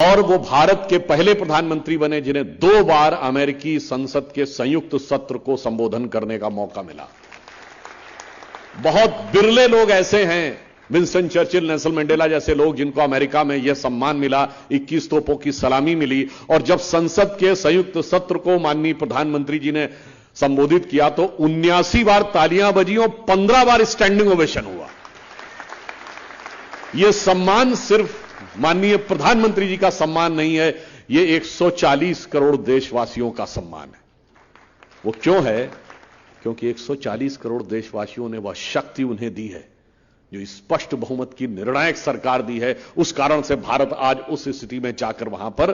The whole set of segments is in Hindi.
और वो भारत के पहले प्रधानमंत्री बने जिन्हें 2 बार अमेरिकी संसद के संयुक्त सत्र को संबोधन करने का मौका मिला। बहुत बिरले लोग ऐसे हैं, विंस्टन चर्चिल, नेल्सन मंडेला जैसे लोग, जिनको अमेरिका में यह सम्मान मिला, 21 तोपों की सलामी मिली। और जब संसद के संयुक्त सत्र को माननीय प्रधानमंत्री जी ने संबोधित किया तो 79 बार तालियां बजी और 15 बार स्टैंडिंग ओवेशन हुआ। यह सम्मान सिर्फ माननीय प्रधानमंत्री जी का सम्मान नहीं है, यह 140 करोड़ देशवासियों का सम्मान है। वो क्यों है? क्योंकि 140 करोड़ देशवासियों ने वह शक्ति उन्हें दी है, जो स्पष्ट बहुमत की निर्णायक सरकार दी है। उस कारण से भारत आज उस स्थिति में जाकर वहां पर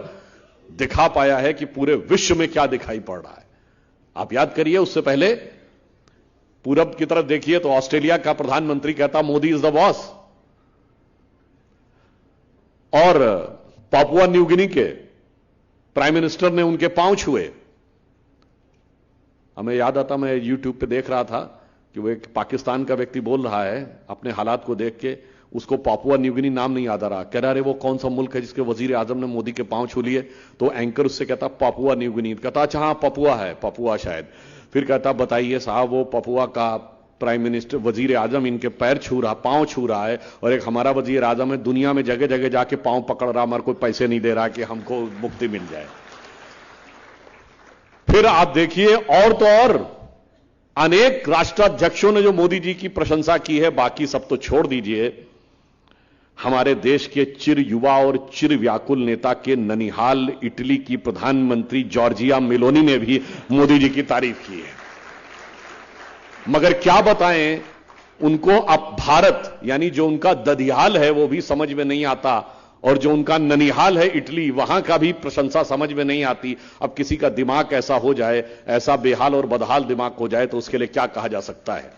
दिखा पाया है कि पूरे विश्व में क्या दिखाई पड़ रहा है। आप याद करिए, उससे पहले पूरब की तरफ देखिए तो ऑस्ट्रेलिया का प्रधानमंत्री कहता मोदी इज द बॉस, और पापुआ न्यू गिनी के प्राइम मिनिस्टर ने उनके पांव छुए। हमें याद आता, मैं यूट्यूब पे देख रहा था कि वो एक पाकिस्तान का व्यक्ति बोल रहा है अपने हालात को देख के, उसको पापुआ न्यू गिनी नाम नहीं याद आ रहा, कह रहा है वो कौन सा मुल्क है जिसके वजीर आजम ने मोदी के पांव छू लिए? तो एंकर उससे कहता पापुआ न्यू गिनी, कहता अच्छा हाँ पपुआ है, पपुआ शायद। फिर कहता बताइए साहब, वो पपुआ का प्राइम मिनिस्टर वजीर आजम इनके पैर छू रहा, पांव छू रहा है, और एक हमारा वजीर आजम है दुनिया में जगह जगह जाके पांव पकड़ रहा, हमारे कोई पैसे नहीं दे रहा कि हमको मुक्ति मिल जाए। फिर आप देखिए, और तो और अनेक राष्ट्राध्यक्षों ने जो मोदी जी की प्रशंसा की है, बाकी सब तो छोड़ दीजिए, हमारे देश के चिर युवा और चिर व्याकुल नेता के ननिहाल इटली की प्रधानमंत्री जॉर्जिया मेलोनी ने भी मोदी जी की तारीफ की है। मगर क्या बताएं, उनको अब भारत यानी जो उनका दधियाल है वो भी समझ में नहीं आता, और जो उनका ननिहाल है इटली, वहां का भी प्रशंसा समझ में नहीं आती। अब किसी का दिमाग ऐसा हो जाए, ऐसा बेहाल और बदहाल दिमाग हो जाए, तो उसके लिए क्या कहा जा सकता है।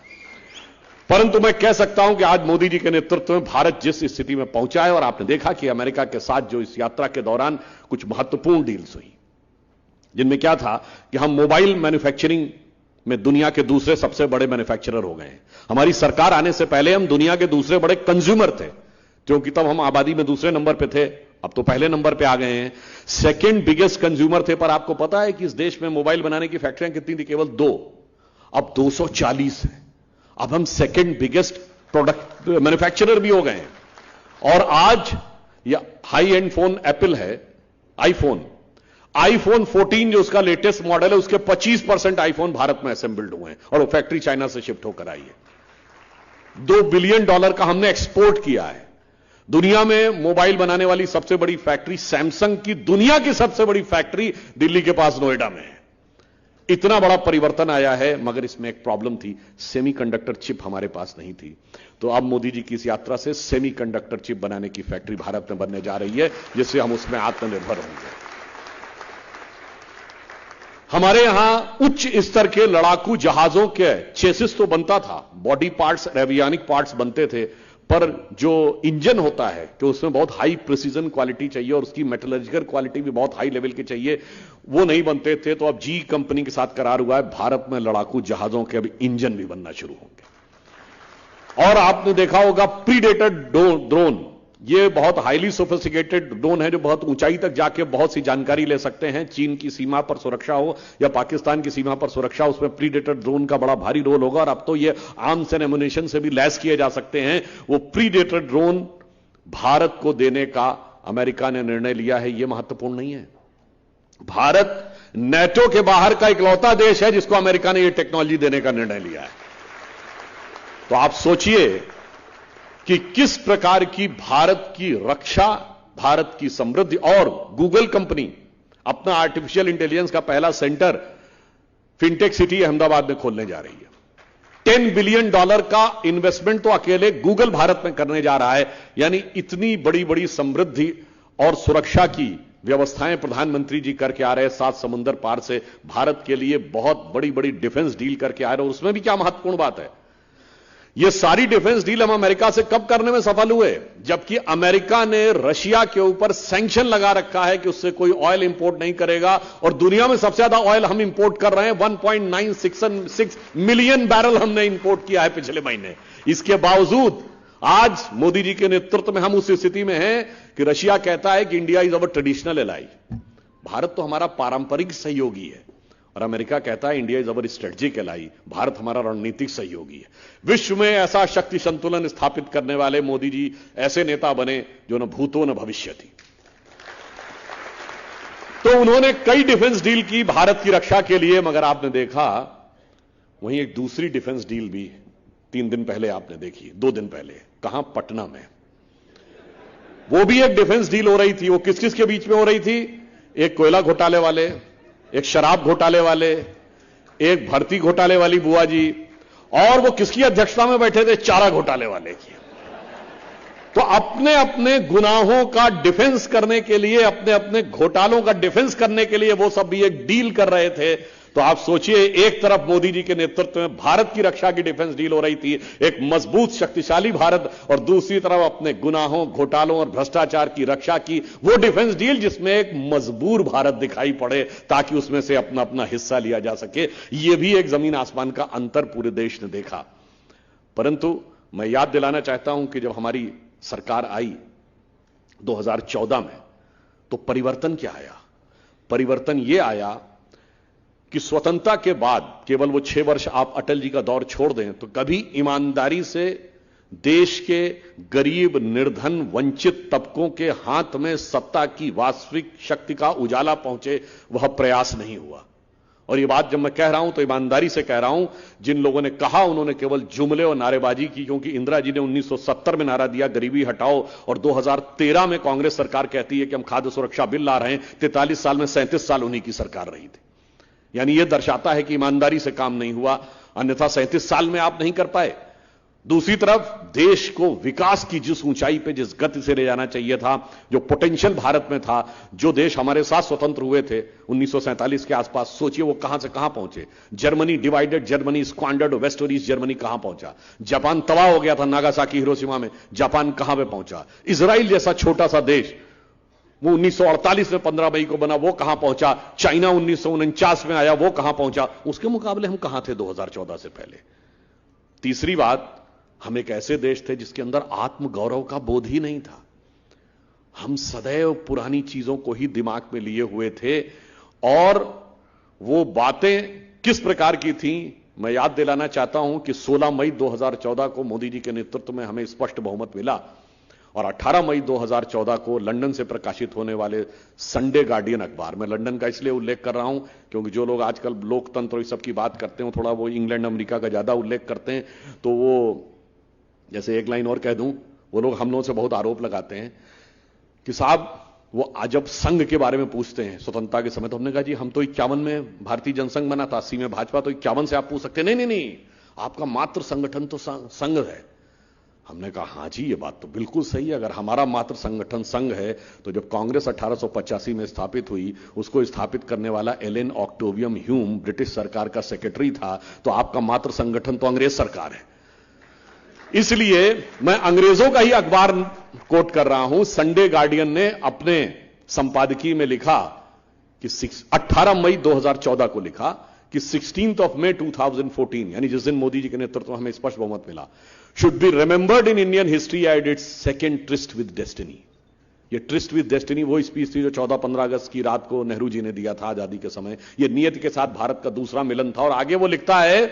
परंतु मैं कह सकता हूं कि आज मोदी जी के नेतृत्व में भारत जिस स्थिति में पहुंचा है, और आपने देखा कि अमेरिका के साथ जो इस यात्रा के दौरान कुछ महत्वपूर्ण डील्स हुई, जिनमें क्या था कि हम मोबाइल मैन्युफैक्चरिंग में दुनिया के दूसरे सबसे बड़े मैन्युफैक्चरर हो गए हैं। हमारी सरकार आने से पहले हम दुनिया के दूसरे बड़े कंज्यूमर थे, क्योंकि तब हम आबादी में दूसरे नंबर पे थे, अब तो पहले नंबर पे आ गए हैं। सेकंड बिगेस्ट कंज्यूमर थे, पर आपको पता है कि इस देश में मोबाइल बनाने की फैक्ट्रियां कितनी थी? केवल 2, अब 240 है। अब हम सेकंड बिगेस्ट प्रोडक्ट मैन्युफैक्चरर भी हो गए हैं। और आज यह हाई एंड फोन एप्पल है, आईफोन 14 जो उसका लेटेस्ट मॉडल है, उसके 25% आईफोन भारत में असेंबल्ड हुए हैं, और वो फैक्ट्री चाइना से शिफ्ट होकर आई है। $2 बिलियन का हमने एक्सपोर्ट किया है। दुनिया में मोबाइल बनाने वाली सबसे बड़ी फैक्ट्री सैमसंग की, दुनिया की सबसे बड़ी फैक्ट्री दिल्ली के पास नोएडा में है। इतना बड़ा परिवर्तन आया है, मगर इसमें एक प्रॉब्लम थी, सेमीकंडक्टर चिप हमारे पास नहीं थी। तो अब मोदी जी की इस यात्रा से सेमीकंडक्टर चिप बनाने की फैक्ट्री भारत में बनने जा रही है, जिससे हम उसमें आत्मनिर्भर होंगे। हमारे यहां उच्च स्तर के लड़ाकू जहाजों के चेसिस तो बनता था, बॉडी पार्ट्स, एवियोनिक पार्ट्स बनते थे, पर जो इंजन होता है तो उसमें बहुत हाई प्रिसीजन क्वालिटी चाहिए और उसकी मेटलर्जिकल क्वालिटी भी बहुत हाई लेवल की चाहिए, वो नहीं बनते थे। तो अब जी कंपनी के साथ करार हुआ है, भारत में लड़ाकू जहाजों के अब इंजन भी बनना शुरू होंगे। और आपने देखा होगा प्रीडेटर ड्रोन, ये बहुत हाईली सोफिस्टिकेटेड ड्रोन है, जो बहुत ऊंचाई तक जाके बहुत सी जानकारी ले सकते हैं। चीन की सीमा पर सुरक्षा हो या पाकिस्तान की सीमा पर सुरक्षा, उसमें प्रीडेटर ड्रोन का बड़ा भारी रोल होगा। और अब तो ये आर्म्स एंड एमुनिशन से भी लैस किए जा सकते हैं। वो प्रीडेटर ड्रोन भारत को देने का अमेरिका ने निर्णय लिया है। ये महत्वपूर्ण नहीं है? भारत नेटो के बाहर का इकलौता देश है जिसको अमेरिका ने यह टेक्नोलॉजी देने का निर्णय लिया है। तो आप सोचिए कि किस प्रकार की भारत की रक्षा, भारत की समृद्धि। और गूगल कंपनी अपना आर्टिफिशियल इंटेलिजेंस का पहला सेंटर फिनटेक सिटी अहमदाबाद में खोलने जा रही है। $10 बिलियन का इन्वेस्टमेंट तो अकेले गूगल भारत में करने जा रहा है। यानी इतनी बड़ी बड़ी समृद्धि और सुरक्षा की व्यवस्थाएं प्रधानमंत्री जी करके आ रहे हैं। 7 समुंदर पार से भारत के लिए बहुत बड़ी बड़ी डिफेंस डील करके आ रहे हैं। और उसमें भी क्या महत्वपूर्ण बात है, ये सारी डिफेंस डील हम अमेरिका से कब करने में सफल हुए? जबकि अमेरिका ने रशिया के ऊपर सैंक्शन लगा रखा है कि उससे कोई ऑयल इंपोर्ट नहीं करेगा। और दुनिया में सबसे ज्यादा ऑयल हम इंपोर्ट कर रहे हैं, 1.966 मिलियन बैरल हमने इंपोर्ट किया है पिछले महीने। इसके बावजूद आज मोदी जी के नेतृत्व में हम उस स्थिति में हैं कि रशिया कहता है कि India is our traditional ally, Bharat तो हमारा पारंपरिक सहयोगी है, और अमेरिका कहता है India is our strategic ally, Bharat हमारा रणनीतिक सहयोगी है। विश्व में ऐसा शक्ति संतुलन स्थापित करने वाले मोदी जी ऐसे नेता बने जो न भूतो न भविष्य थी। तो उन्होंने कई डिफेंस डील की भारत की रक्षा के लिए, मगर आपने देखा वहीं एक दूसरी डिफेंस डील भी 3 दिन पहले आपने देखी, 2 दिन पहले, कहां? पटना में। वो भी एक डिफेंस डील हो रही थी। वो किस किस के बीच में हो रही थी? एक कोयला घोटाले वाले, एक शराब घोटाले वाले, एक भर्ती घोटाले वाली बुआ जी, और वो किसकी अध्यक्षता में बैठे थे? चारा घोटाले वाले की। तो अपने अपने गुनाहों का डिफेंस करने के लिए, अपने अपने घोटालों का डिफेंस करने के लिए वो सब भी एक डील कर रहे थे। तो आप सोचिए, एक तरफ मोदी जी के नेतृत्व में भारत की रक्षा की डिफेंस डील हो रही थी, एक मजबूत शक्तिशाली भारत, और दूसरी तरफ अपने गुनाहों, घोटालों और भ्रष्टाचार की रक्षा की वो डिफेंस डील जिसमें एक मजबूर भारत दिखाई पड़े ताकि उसमें से अपना अपना हिस्सा लिया जा सके। यह भी एक जमीन आसमान का अंतर पूरे देश ने देखा। परंतु मैं याद दिलाना चाहता हूं कि जब हमारी सरकार आई 2014 में, तो परिवर्तन क्या आया? परिवर्तन यह आया कि स्वतंत्रता के बाद केवल वो 6 वर्ष आप अटल जी का दौर छोड़ दें तो कभी ईमानदारी से देश के गरीब, निर्धन, वंचित तबकों के हाथ में सत्ता की वास्तविक शक्ति का उजाला पहुंचे, वह प्रयास नहीं हुआ। और ये बात जब मैं कह रहा हूं तो ईमानदारी से कह रहा हूं, जिन लोगों ने कहा उन्होंने केवल जुमले और नारेबाजी की, क्योंकि इंदिरा जी ने 1970 में नारा दिया गरीबी हटाओ, और 2013 में कांग्रेस सरकार कहती है कि हम खाद्य सुरक्षा बिल ला रहे हैं। 43 साल में 37 साल उन्हीं की सरकार रही थी। यानी यह दर्शाता है कि ईमानदारी से काम नहीं हुआ, अन्यथा 37 साल में आप नहीं कर पाए। दूसरी तरफ देश को विकास की जिस ऊंचाई पे, जिस गति से ले जाना चाहिए था, जो पोटेंशियल भारत में था, जो देश हमारे साथ स्वतंत्र हुए थे 1947 के आसपास, सोचिए वो कहां से कहां पहुंचे। Germany divided, Germany squandered, west और ईस्ट जर्मनी कहां पहुंचा। जापान तबाह हो गया था नागासाकी, हिरोशिमा में, जापान कहां पे पहुंचा। इजराइल जैसा छोटा सा देश, वो 1948 में 15 मई को बना, वो कहां पहुंचा। चाइना 1949 में आया, वो कहां पहुंचा। उसके मुकाबले हम कहां थे 2014 से पहले। तीसरी बात, हम एक ऐसे देश थे जिसके अंदर आत्मगौरव का बोध ही नहीं था। हम सदैव पुरानी चीजों को ही दिमाग में लिए हुए थे, और वो बातें किस प्रकार की थी, मैं याद दिलाना चाहता हूं कि 16 मई 2014 को मोदी जी के नेतृत्व में हमें स्पष्ट बहुमत मिला, और 18 मई 2014 को लंदन से प्रकाशित होने वाले संडे गार्डियन अखबार, मैं लंदन का इसलिए उल्लेख कर रहा हूं क्योंकि जो लोग आजकल लोकतंत्र और इस सब की बात करते हैं, थोड़ा वो इंग्लैंड अमेरिका का ज्यादा उल्लेख करते हैं, तो वो, जैसे एक लाइन और कह दूं, वो लोग हम लोगों से बहुत आरोप लगाते हैं कि साहब वो जब संघ के बारे में पूछते हैं स्वतंत्रता के समय, तो हमने कहा जी हम तो 51 में भारतीय जनसंघ बना था, 80 में भाजपा, तो 51 से आप पूछ सकते हैं। नहीं, आपका मात्र संगठन तो संघ है। हमने कहा हां जी, ये बात तो बिल्कुल सही है। अगर हमारा मात्र संगठन संघ है, तो जब कांग्रेस 1885 में स्थापित हुई, उसको स्थापित करने वाला एलन ऑक्टेवियम ह्यूम ब्रिटिश सरकार का सेक्रेटरी था, तो आपका मात्र संगठन तो अंग्रेज सरकार है। इसलिए मैं अंग्रेजों का ही अखबार कोट कर रहा हूं। संडे गार्डियन ने अपने संपादकीय में लिखा कि 18 मई 2014 को लिखा कि 16 मई 2014, यानी जिस दिन मोदी जी के नेतृत्व में हमें स्पष्ट बहुमत मिला, should be remembered in Indian history as its second tryst with destiny. ये ट्रिस्ट विद डेस्टिनी वो स्पीच थी जो 14-15 अगस्त की रात को नेहरू जी ने दिया था आजादी के समय। ये नियति के साथ भारत का दूसरा मिलन था। और आगे वो लिखता है